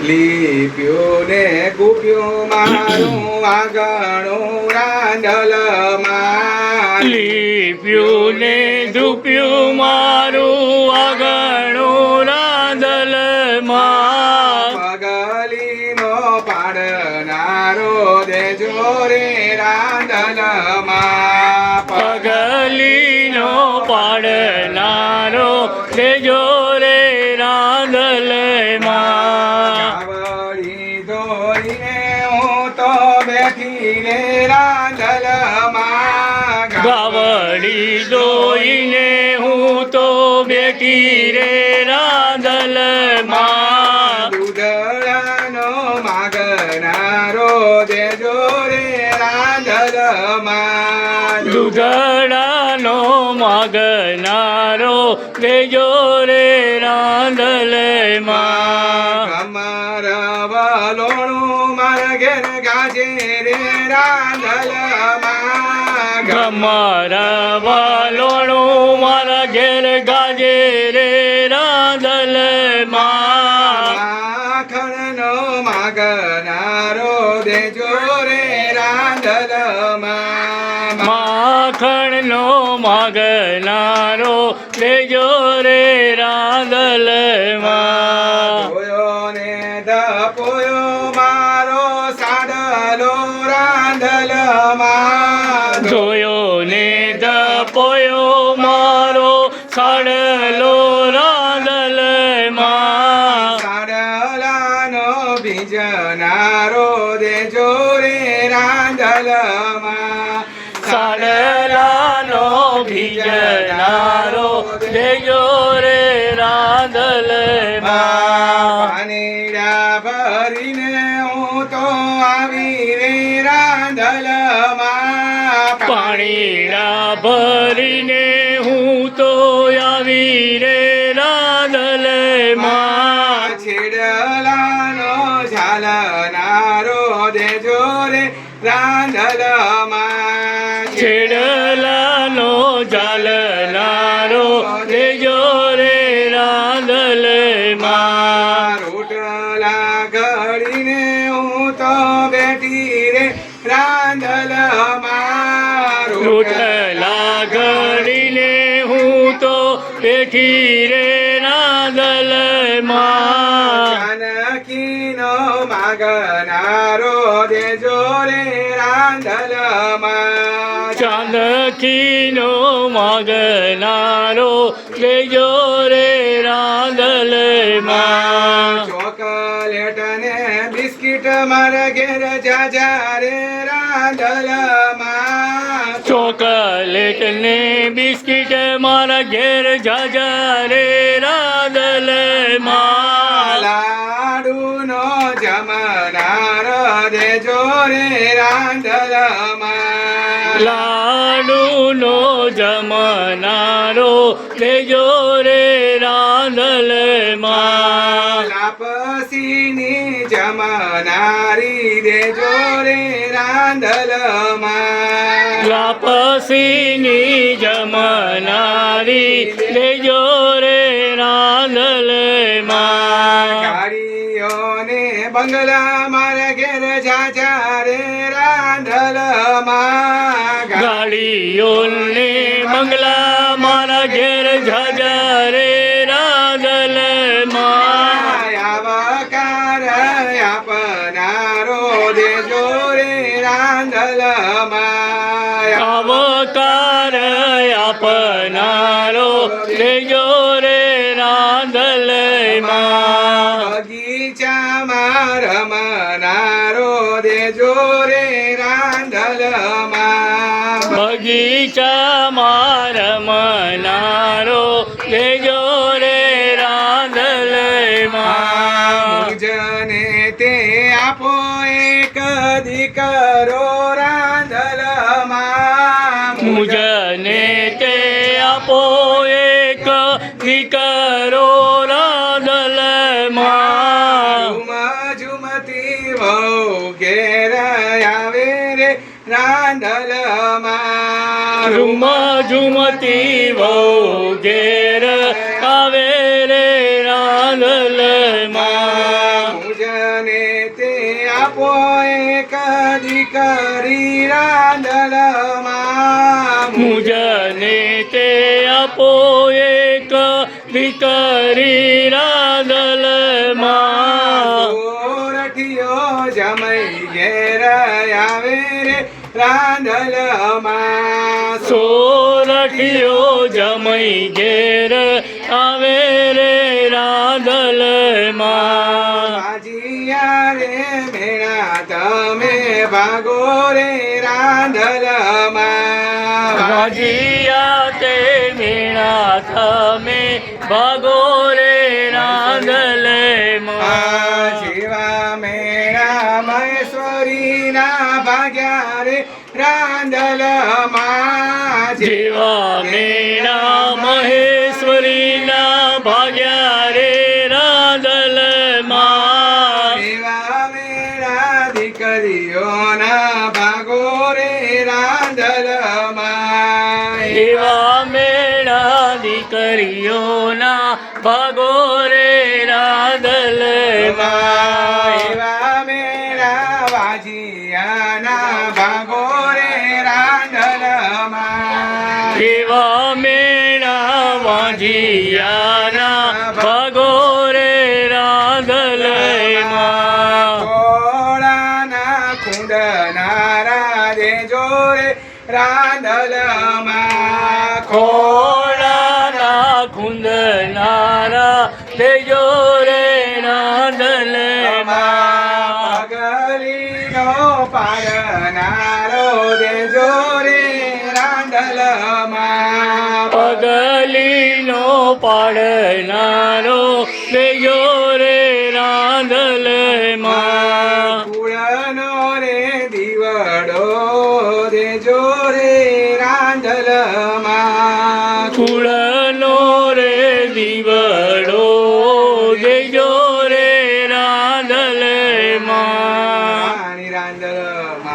લીપ્યું ને ગુપ્યું મારું આંગણું રાંધલમાં લીપ્યું ને ધૂપ્યું મારું આંગણું રાંધલમાં પગલીનો પાડનારો દેજો રે રાંધલમાં પગલીનો પાડનારો દેજો રે રાંધલમાં ગાવડી દોરીને હું તો બેઠી રે રાંધલમાં ગાવડી દોઈને હું તો બેઠી રે રાંધલમાં દૂધળાનો માગનારો દેજો રે રાંધલમાં દૂધડાનો માગનારો દેજો રે રાંધલમાં કમર વલોણું મારા ઘેર ગાજે રે રાંધલમાં ગમારા વાલોણું મારા ઘેર ગાજે રે રાંધલમાં માખણનો માગનારો દેજો રે રાંધલમાં માખણનો માગનારો દેજો રે રાંધલમાં ધોયો ને ધપોયો મારો સાડલો રાંધલમાં જોયો ને ધપોયો મારો સાડલો રાંધલમાં સાડલાનો બીજનારો દેજો રે રાંધલમાં સાડલાનો ભીજનારો દેજો રે રાંધલમાં પાણીડા ભરીને હું તો આવી રે રાંધલમાં પાણીડા ભરીને હું તો આવી રે રાંધલમાં છેડલાનો ઝાલનારો દેજો રે રાંધલમાં છેડલાનો ઝાલનારો દેજો રે રાંધલમાં રોટલા ઘડીને હું તો બેઠી રે રાંધલમાં રોટલા ઘડીને હું તો બેઠી રે રાંધલમાં જાનકીનો માગનારો દેજો રે રાંધલમાં ચાંદકીનો માગનારો દેજો રે રાંધલમાં ચોકલેટ ને બિસ્કિટ મારા ઘેર જાજા રે રાંધલમાં ચોકલેટ ને બિસ્કિટ મારા ઘેર જાજા રે રાંધલમાં લાડુનો જમનાર દેજો રે રાંધલમાં લાડુનો જમનારો દેજો રે રાંધલમાં લાપસીની જમનારી દેજો રે રાંધલમાં લાપસીની જમનારી દેજો રે રાંધલમાં ગાડીઓને બંગલા મારા ઘેર જાજા રે રાંધલમાં ગાડીઓને બંગલા મારા ઘેર જાજા રે રાંધલમાં આવકાર આપનારો દેજો રે રાંધલમાં આવકાર આપનારો દેજો રે રાંધલમાં બગીચામાં રમનારો દેજો રે રાંધલમાં બગીચામાં રમનારો દેજો રે રાંધલમાં મુજને તે આપો એક દીકરો રાંધલમાં મુજને તે આપો એક દીકરો રાંધલમાં ઝુમતી વહુ ઘેર આવે રે રાંધલમાં ઝુમતી વહુ ઘેર આવે રે રાંધલમાં મુજને જીવાને તે આપો એક દીકરી રાંદલમાં મુજને તે આપો એક દીકરી રાંદલમાં સોરઠિયો જમઈ ઘેર આવે રે રાંદલમાં સોરઠિયો જમઈ ઘેર આવે રે રાંદલમાં બાજીયા રે મેણા તમે ભાગો રે રાંદલમાં વાજિયા તે વીણા તમે ભાગો રે રાંદલમાં જેવા મેળા મહેશ્વરીના ભાગ્યા રે રાંદલમાં જેવા મેળા મહેશ્વરીના ભાગ્યા રે રાંદલમાં જેવા મેળા દીકરીઓના ભાગો રે રાંદલમાં એવા મેળા દીકરીઓના ભાગો રે રાંદલમાં એવા મેળા વાજિયાના ભાગો રે રાંદલમાં એવા મેળા વાજિયાના ભાગો રે રાંદલમાં થોડાના કુંડનારા દેજો રે રાંદલમાં ખોળાના ખુંદનારા દેજો રે રાંદલમાં પગલીનો પાડનારો દેજો રે રાંદલમાં પગલીનો પાડનારો દેજો રે રાંદલમાં કુળનો રે દીવડો દેજો રે રાંદલમાં કુળનો રે દીવડો દેજો રે રાંદલમાં